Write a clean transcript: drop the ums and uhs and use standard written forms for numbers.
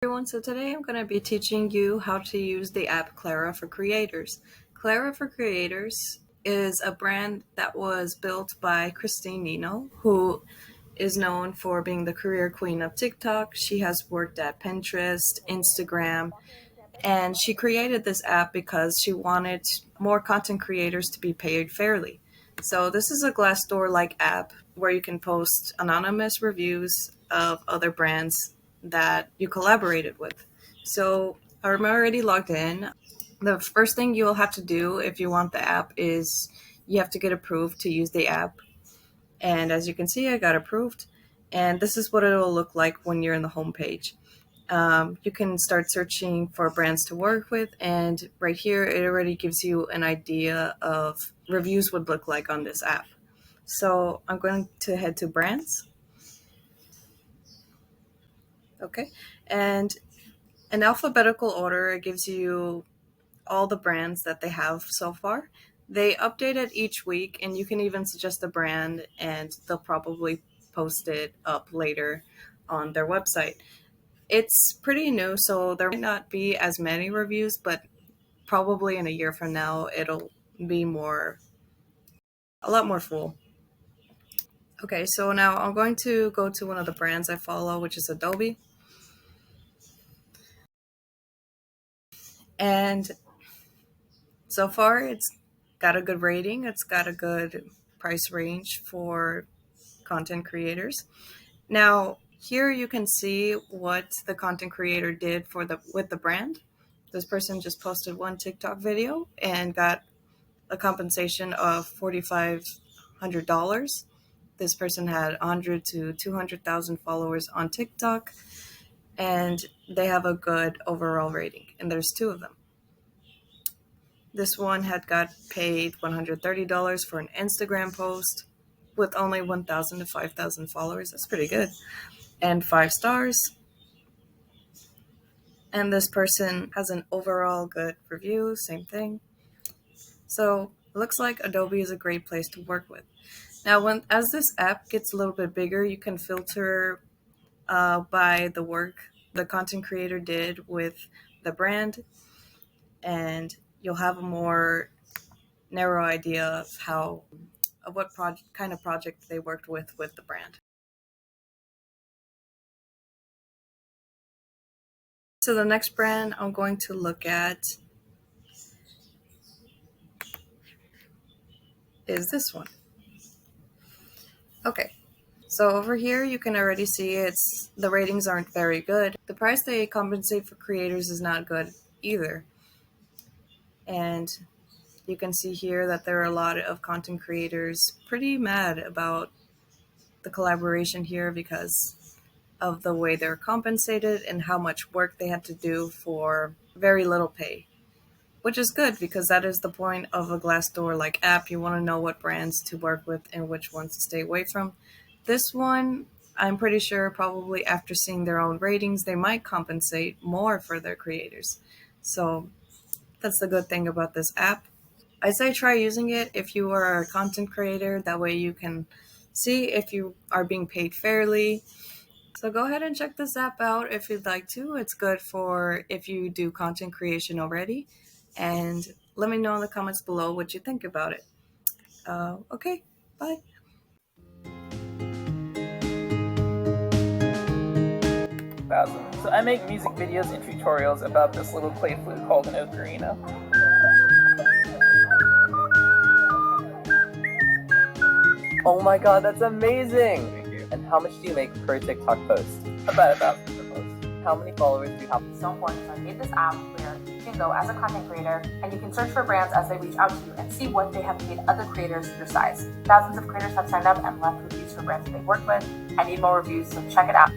Everyone, so today I'm going to be teaching you how to use the app Clara for Creators. Clara for Creators is a brand that was built by Christen Nino, who is known for being the career queen of TikTok. She has worked at Pinterest, Instagram, and she created this app because she wanted more content creators to be paid fairly. So this is a Glassdoor-like app where you can post anonymous reviews of other brands that you collaborated with. So I'm already logged in. The first thing you'll have to do if you want the app is you have to get approved to use the app. And as you can see, I got approved. And this is what it'll look like when you're in the home page. You can start searching for brands to work with, and right here it already gives you an idea of reviews would look like on this app. So I'm going to head to brands. Okay, and in alphabetical order, it gives you all the brands that they have so far. They update it each week, and you can even suggest a brand, and they'll probably post it up later on their website. It's pretty new, so there might not be as many reviews, but probably in a year from now, it'll be a lot more full. Okay, so now I'm going to go to one of the brands I follow, which is Adobe. And so far, it's got a good rating. It's got a good price range for content creators. Now, here you can see what the content creator did with the brand. This person just posted one TikTok video and got a compensation of $4,500. This person had 100 to 200,000 followers on TikTok, and they have a good overall rating. And there's two of them. This one had got paid $130 for an Instagram post with only 1,000 to 5,000 followers. That's pretty good. And 5 stars. And this person has an overall good review, same thing. So it looks like Adobe is a great place to work with. Now, as this app gets a little bit bigger, you can filter by the work the content creator did with the brand, and you'll have a more narrow idea of what kind of project they worked with the brand. So the next brand I'm going to look at is this one. Okay, so over here you can already see the ratings aren't very good. The price they compensate for creators is not good either. And you can see here that there are a lot of content creators pretty mad about the collaboration here because of the way they're compensated and how much work they had to do for very little pay. Which is good because that is the point of a Glassdoor-like app. You want to know what brands to work with and which ones to stay away from. This one, I'm pretty sure probably after seeing their own ratings, they might compensate more for their creators. So that's the good thing about this app. I say try using it if you are a content creator. That way you can see if you are being paid fairly. So go ahead and check this app out if you'd like to. It's good for if you do content creation already. And let me know in the comments below what you think about it. Okay, bye. So I make music videos and tutorials about this little clay flute called an ocarina. Oh my god, that's amazing! Thank you. And how much do you make per TikTok post? About 1,000 per post. How many followers do you have? So important. So I made this app where you can go as a content creator and you can search for brands as they reach out to you and see what they have paid other creators your size. Thousands of creators have signed up and left reviews for brands that they work with. I need more reviews, so check it out.